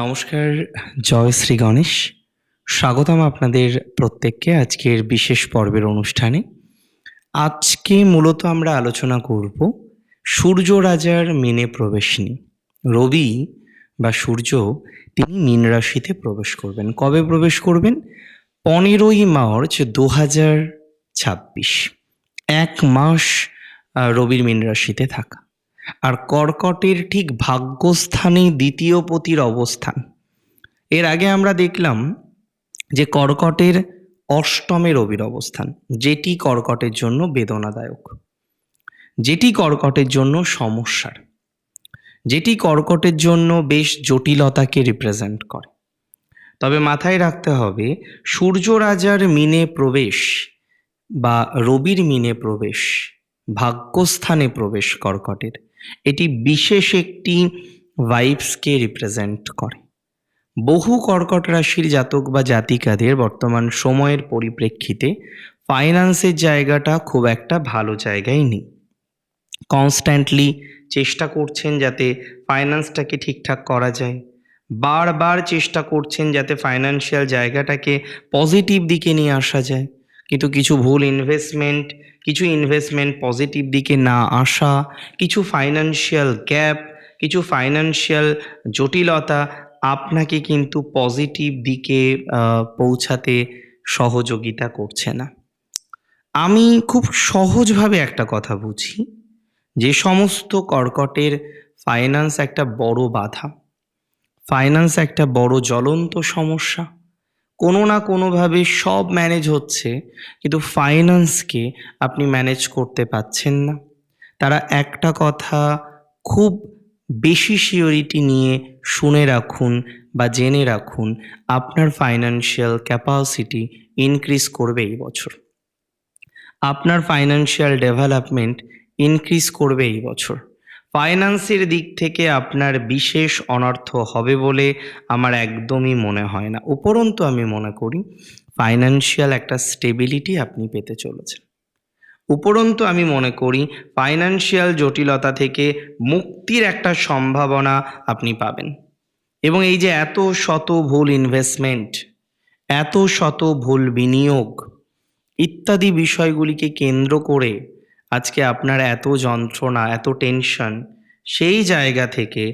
নমস্কার, জয় শ্রী গণেশ। স্বাগতম আপনাদের প্রত্যেককে আজকের বিশেষ পর্বের অনুষ্ঠানে। আজকে মূলত আমরা আলোচনা করব সূর্য রাজার মীনে প্রবেশ নিয়ে। রবি বা সূর্য তিনি মীন রাশিতে প্রবেশ করবেন। কবে প্রবেশ করবেন? 15ই মার্চ 2026। 1 মাস রবির মীন রাশিতে থাকা। আর কর্কটের ঠিক ভাগ্যস্থানে দ্বিতীয় পতির অবস্থান। এর আগে আমরা দেখলাম যে কর্কটের অষ্টমে রবির অবস্থান, যেটি কর্কটের জন্য বেদনাদায়ক, যেটি কর্কটের জন্য সমস্যার, যেটি কর্কটের জন্য বেশ জটিলতাকে রিপ্রেজেন্ট করে। তবে মাথায় রাখতে হবে সূর্য রাজার মীনে প্রবেশ বা রবির মীনে প্রবেশ, ভাগ্যস্থানে প্রবেশ কর্কটের, এটি বিশেষ একটি ভাইবসকে রিপ্রেজেন্ট করে। বহু কর্কট রাশির জাতক বা জাতিকাদের বর্তমান সময়ের পরিপ্রেক্ষিতে ফাইন্যান্সের জায়গাটা খুব একটা ভালো জায়গায় নেই। কনস্ট্যান্টলি চেষ্টা করছেন যাতে ফাইন্যান্সটাকে ঠিকঠাক করা যায়, বারবার চেষ্টা করছেন যাতে ফাইন্যান্সিয়াল জায়গাটাকে পজিটিভ দিকে নিয়ে আসা যায়, কিন্তু কিছু ভুল ইনভেস্টমেন্ট, কিছু ইনভেস্টমেন্ট পজিটিভ দিকে না আসা, কিছু ফাইন্যান্সিয়াল গ্যাপ, কিছু ফাইন্যান্সিয়াল জটিলতা আপনাকে কিন্তু পজিটিভ দিকে পৌঁছাতে সহযোগিতা করছে না। আমি খুব সহজভাবে একটা কথা বুঝি, যে সমস্ত কর্কটের ফাইন্যান্স একটা বড় বাধা, ফাইন্যান্স একটা বড় জ্বলন্ত সমস্যা, কোনো না কোনোভাবে সব ম্যানেজ হচ্ছে কিন্তু ফাইন্যান্সকে আপনি ম্যানেজ করতে পারছেন না, তারা একটা কথা খুব বেশি সিওরিটি নিয়ে শুনে রাখুন বা জেনে রাখুন, আপনার ফাইন্যান্সিয়াল ক্যাপাসিটি ইনক্রিজ করবে এই বছর, আপনার ফাইন্যান্সিয়াল ডেভেলপমেন্ট ইনক্রিজ করবে এই বছর। ফাইন্যান্সের দিক থেকে আপনার বিশেষ অনর্থ হবে বলে আমার একদমই মনে হয় না। উপরন্তু আমি মনে করি ফাইন্যান্সিয়াল একটা স্টেবিলিটি আপনি পেতে চলেছেন। উপরন্তু আমি মনে করি ফাইন্যান্সিয়াল জটিলতা থেকে মুক্তির একটা সম্ভাবনা আপনি পাবেন। এবং এই যে এত শত ভুল ইনভেস্টমেন্ট, এত শত ভুল বিনিয়োগ ইত্যাদি বিষয়গুলিকে কেন্দ্র করে আজকে আপনার এত যন্ত্রণা, এত টেনশন, সেই জায়গা থেকে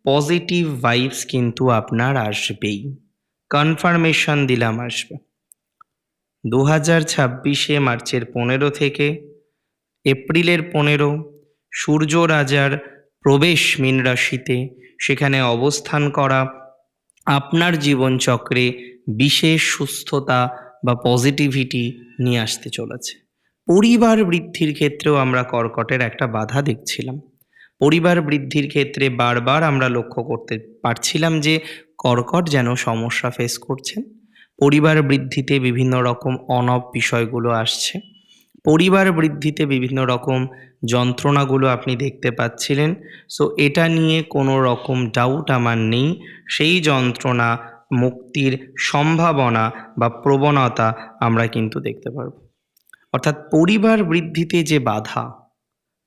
পজিটিভ ভাইবস কিন্তু আপনার আসবেই। কনফার্মেশন দিলাম আসবে। 2026 মার্চের 15 থেকে এপ্রিলের 15 সূর্য রাজার প্রবেশ মীন রাশিতে, সেখানে অবস্থান করা আপনার জীবনচক্রে বিশেষ সুস্থতা বা পজিটিভিটি নিয়ে আসতে চলেছে। পরিবার বৃদ্ধির ক্ষেত্রেও আমরা কর্কটের একটা বাধা দেখছিলাম। পরিবার বৃদ্ধির ক্ষেত্রে বারবার আমরা লক্ষ্য করতে পারছিলাম যে কর্কট যেন সমস্যা ফেস করছেন। পরিবার বৃদ্ধিতে বিভিন্ন রকম অনব বিষয়গুলো আসছে, পরিবার বৃদ্ধিতে বিভিন্ন রকম যন্ত্রণাগুলো আপনি দেখতে পাচ্ছিলেন। সো এটা নিয়ে কোনো রকম ডাউট আমার নেই, সেই যন্ত্রণা মুক্তির সম্ভাবনা বা প্রবণতা আমরা কিন্তু দেখতে পারব। অর্থাৎ পরিবার বৃদ্ধিতে যে বাধা,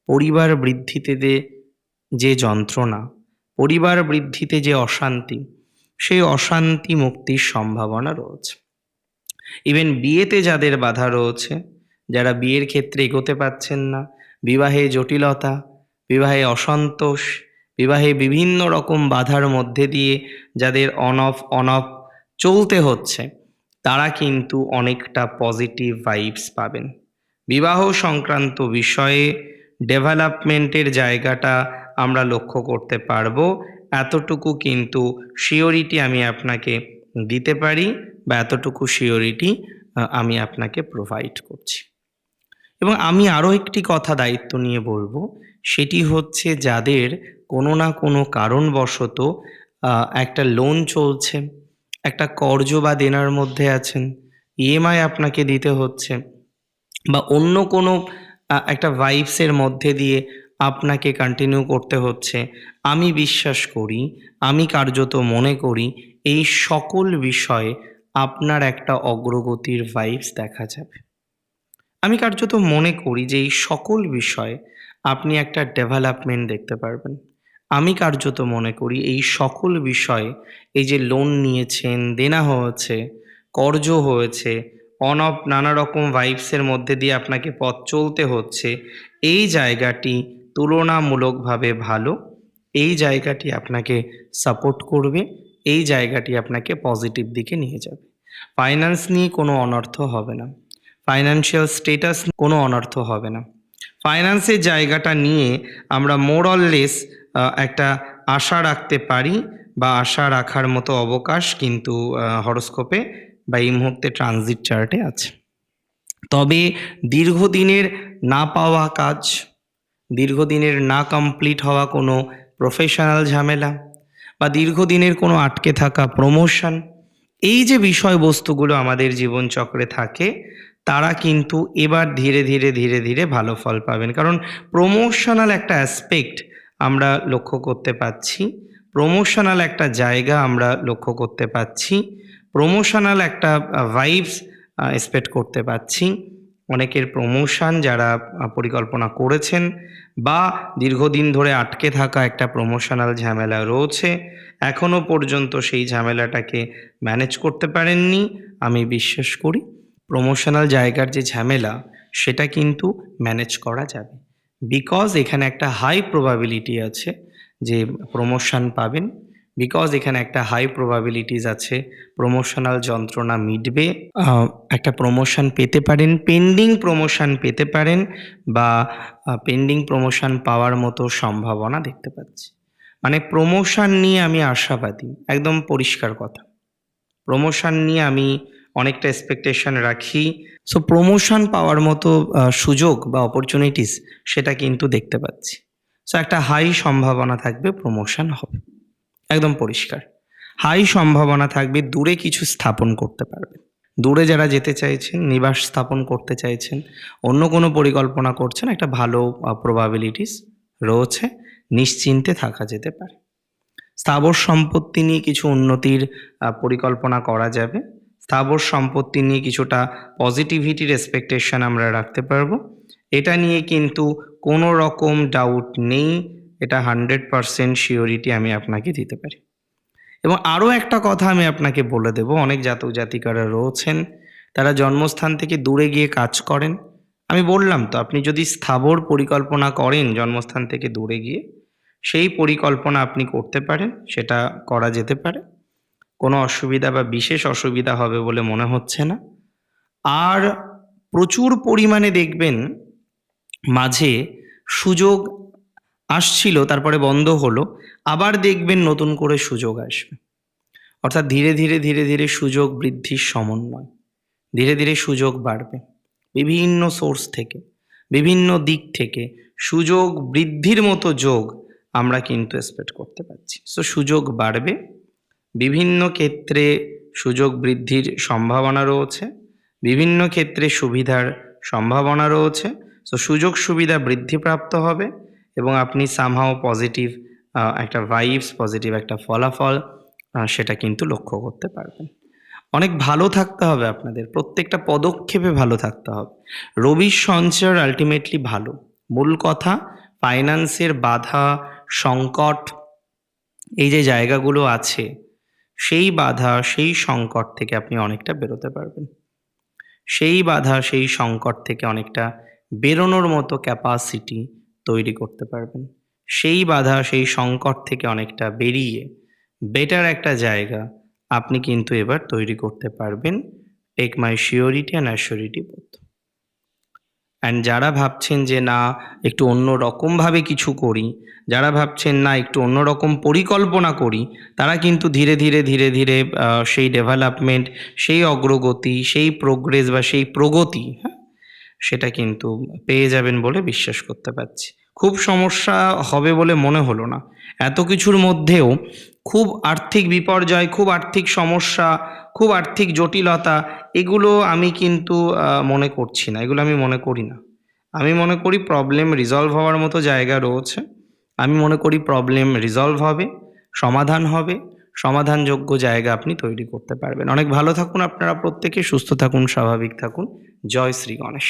পরিবার বৃদ্ধিতে যে যন্ত্রণা, পরিবার বৃদ্ধিতে যে অশান্তি, সেই অশান্তি মুক্তির সম্ভাবনা রয়েছে। ইভেন বিয়েতে যাদের বাধা রয়েছে, যারা বিয়ের ক্ষেত্রে এগোতে পারছেন না, বিবাহে জটিলতা, বিবাহে অসন্তোষ, বিবাহে বিভিন্ন রকম বাধার মধ্যে দিয়ে যাদের অন অফ চলতে হচ্ছে, তারা কিন্তু অনেকটা পজিটিভ ভাইবস পাবেন। বিবাহ সংক্রান্ত বিষয়ে ডেভেলপমেন্টের জায়গাটা আমরা লক্ষ্য করতে পারবো, এতটুকু কিন্তু শিওরিটি আমি আপনাকে দিতে পারি, বা এতটুকু শিওরিটি আমি আপনাকে প্রোভাইড করছি। এবং আমি আরও একটি কথা দায়িত্ব নিয়ে বলবো, সেটি হচ্ছে যাদের কোনো না কোনো কারণবশত একটা লোন চলছে, একটা কর্জ বা দেনার মধ্যে আছেন, ইএমআই আপনাকে দিতে হচ্ছে, বা অন্য কোনো একটা ভাইবসের মধ্যে দিয়ে আপনাকে কন্টিনিউ করতে হচ্ছে, আমি বিশ্বাস করি, আমি কার্যত মনে করি এই সকল বিষয়ে আপনার একটা অগ্রগতির ভাইবস দেখা যাবে। আমি কার্যত মনে করি যে এই সকল বিষয়ে আপনি একটা ডেভেলপমেন্ট দেখতে পারবেন, আমি কার্যত মনে করি এই সকল বিষয়ে, এই যে লোন নিয়েছেন, দেনা হয়েছে, কর্জ হয়েছে, অন অফ নানা রকম ভাইবসের মধ্যে দিয়ে আপনাকে পথ চলতে হচ্ছে, এই জায়গাটি তুলনামূলকভাবে ভালো। এই জায়গাটি আপনাকে সাপোর্ট করবে, এই জায়গাটি আপনাকে পজিটিভ দিকে নিয়ে যাবে। ফাইন্যান্স নিয়ে কোনো অনর্থ হবে না, ফাইন্যান্সিয়াল স্টেটাস কোনো অনর্থ হবে না। ফাইন্যান্সের জায়গাটা নিয়ে আমরা মোর অর লেস একটা আশা রাখতে পারি, বা আশা রাখার মতো অবকাশ কিন্তু হরোস্কোপে বা এই মুহূর্তে ট্রানজিট চার্টে আছে। তবে দীর্ঘদিনের না পাওয়া কাজ, দীর্ঘদিনের না কমপ্লিট হওয়া কোনো প্রফেশনাল ঝামেলা, বা দীর্ঘদিনের কোনো আটকে থাকা প্রমোশন, এই যে বিষয়বস্তুগুলো আমাদের জীবনচক্রে থাকে, তারা কিন্তু এবার ধীরে ধীরে ধীরে ধীরে ভালো ফল পাবেন। কারণ প্রমোশনাল একটা অ্যাসপেক্ট আমরা লক্ষ্য করতে পাচ্ছি, প্রমোশনাল একটা জায়গা আমরা লক্ষ্য করতে পাচ্ছি, প্রমোশনাল একটা ভাইবস এক্সপেক্ট করতে পাচ্ছি। অনেকের প্রমোশন যারা পরিকল্পনা করেছেন, বা দীর্ঘদিন ধরে আটকে থাকা একটা প্রমোশনাল ঝামেলা রয়েছে, এখনও পর্যন্ত সেই ঝামেলাটাকে ম্যানেজ করতে পারেননি, আমি বিশ্বাস করি প্রমোশনাল জায়গার যে ঝামেলা সেটা কিন্তু ম্যানেজ করা যাবে। বিকজ এখানে একটা হাই প্রবাবিলিটি আছে যে প্রমোশন পাবেন, বিকজ এখানে একটা হাই প্রবাবিলিটিস আছে প্রমোশনাল যন্ত্রণা মিটবে, একটা প্রমোশন পেতে পারেন, পেন্ডিং প্রমোশন পেতে পারেন, বা পেন্ডিং প্রমোশন পাওয়ার মতো সম্ভাবনা দেখতে পাচ্ছি। মানে প্রমোশন নিয়ে আমি আশাবাদী, একদম পরিষ্কার কথা। প্রমোশন নিয়ে আমি অনেকটা এক্সপেকটেশন রাখি। সো প্রমোশন পাওয়ার মতো সুযোগ বা অপরচুনিটিস সেটা কিন্তু দেখতে পাচ্ছি। সো একটা হাই সম্ভাবনা থাকবে প্রমোশন হবে, একদম পরিষ্কার। হাই সম্ভাবনা থাকবে দূরে কিছু স্থাপন করতে পারবে। দূরে যারা যেতে চাইছেন, নিবাস স্থাপন করতে চাইছেন, অন্য কোনো পরিকল্পনা করছেন, একটা ভালো প্রবাবিলিটিস রয়েছে, নিশ্চিন্তে থাকা যেতে পারে। স্থাবর সম্পত্তি নিয়ে কিছু উন্নতির পরিকল্পনা করা যাবে। স্থাবর সম্পত্তি নিয়ে কিছুটা পজিটিভিটির এক্সপেকটেশন আমরা রাখতে পারবো। এটা নিয়ে কিন্তু কোনো রকম ডাউট নেই, এটা 100% শিওরিটি আমি আপনাকে দিতে পারি। এবং আরও একটা কথা আমি আপনাকে বলে দেব, অনেক জাতক জাতিকারা রয়েছেন তারা জন্মস্থান থেকে দূরে গিয়ে কাজ করেন। আমি বললাম তো, আপনি যদি স্থাবর পরিকল্পনা করেন জন্মস্থান থেকে দূরে গিয়ে, সেই পরিকল্পনা আপনি করতে পারেন, সেটা করা যেতে পারে। কোনো অসুবিধা বা বিশেষ অসুবিধা হবে বলে মনে হচ্ছে না। আর প্রচুর পরিমাণে দেখবেন মাঝে সুযোগ আসছিল, তারপরে বন্ধ হলো, আবার দেখবেন নতুন করে সুযোগ আসবে। অর্থাৎ ধীরে ধীরে ধীরে ধীরে সুযোগ বৃদ্ধির সমন্বয়, ধীরে ধীরে সুযোগ বাড়বে বিভিন্ন সোর্স থেকে, বিভিন্ন দিক থেকে সুযোগ বৃদ্ধির মতো যোগ আমরা কিন্তু এক্সপেক্ট করতে পারছি। সো সুযোগ বাড়বে, বিভিন্ন ক্ষেত্রে সুযোগ বৃদ্ধির সম্ভাবনা রয়েছে, বিভিন্ন ক্ষেত্রে সুবিধার সম্ভাবনা রয়েছে। সো সুযোগ সুবিধা বৃদ্ধিপ্রাপ্ত হবে এবং আপনি সামহাও পজিটিভ একটা ভাইবস, পজিটিভ একটা ফলাফল সেটা কিন্তু লক্ষ্য করতে পারবেন। অনেক ভালো থাকতে হবে আপনাদের, প্রত্যেকটা পদক্ষেপে ভালো থাকতে হবে। রবির সঞ্চার আলটিমেটলি ভালো। মূল কথা, ফাইন্যান্সের বাধা, সংকট, এই যে জায়গাগুলো আছে, সেই বাধা, সেই সংকট থেকে আপনি অনেকটা বেরোতে পারবেন। সেই বাধা, সেই সংকট থেকে অনেকটা বেরোনোর মতো ক্যাপাসিটি তৈরি করতে পারবেন। সেই বাধা, সেই সংকট থেকে অনেকটা বেরিয়ে বেটার একটা জায়গা আপনি কিন্তু এবার তৈরি করতে পারবেন। Take my surety and assurity both. And যারা ভাবছেন যে না একটু অন্য রকমভাবে কিছু করি, যারা ভাবছেন না একটু অন্যরকম পরিকল্পনা করি, তারা কিন্তু ধীরে ধীরে ধীরে ধীরে সেই ডেভেলপমেন্ট, সেই অগ্রগতি, সেই প্রোগ্রেস বা সেই প্রগতি, হ্যাঁ, সেটা কিন্তু পেয়ে যাবেন বলে বিশ্বাস করতে পারছি। খুব সমস্যা হবে বলে মনে হলো না। এত কিছুর মধ্যেও খুব আর্থিক বিপর্যয়, খুব আর্থিক সমস্যা, খুব আর্থিক জটিলতা, এগুলো আমি কিন্তু মনে করছি না, এগুলো আমি মনে করি না। আমি মনে করি প্রবলেম রিজলভ হওয়ার মতো জায়গা রয়েছে। আমি মনে করি প্রবলেম রিজলভ হবে, সমাধান হবে, সমাধানযোগ্য জায়গা আপনি তৈরি করতে পারবেন। অনেক ভালো থাকুন আপনারা প্রত্যেকে, সুস্থ থাকুন, স্বাভাবিক থাকুন। জয় শ্রী গণেশ।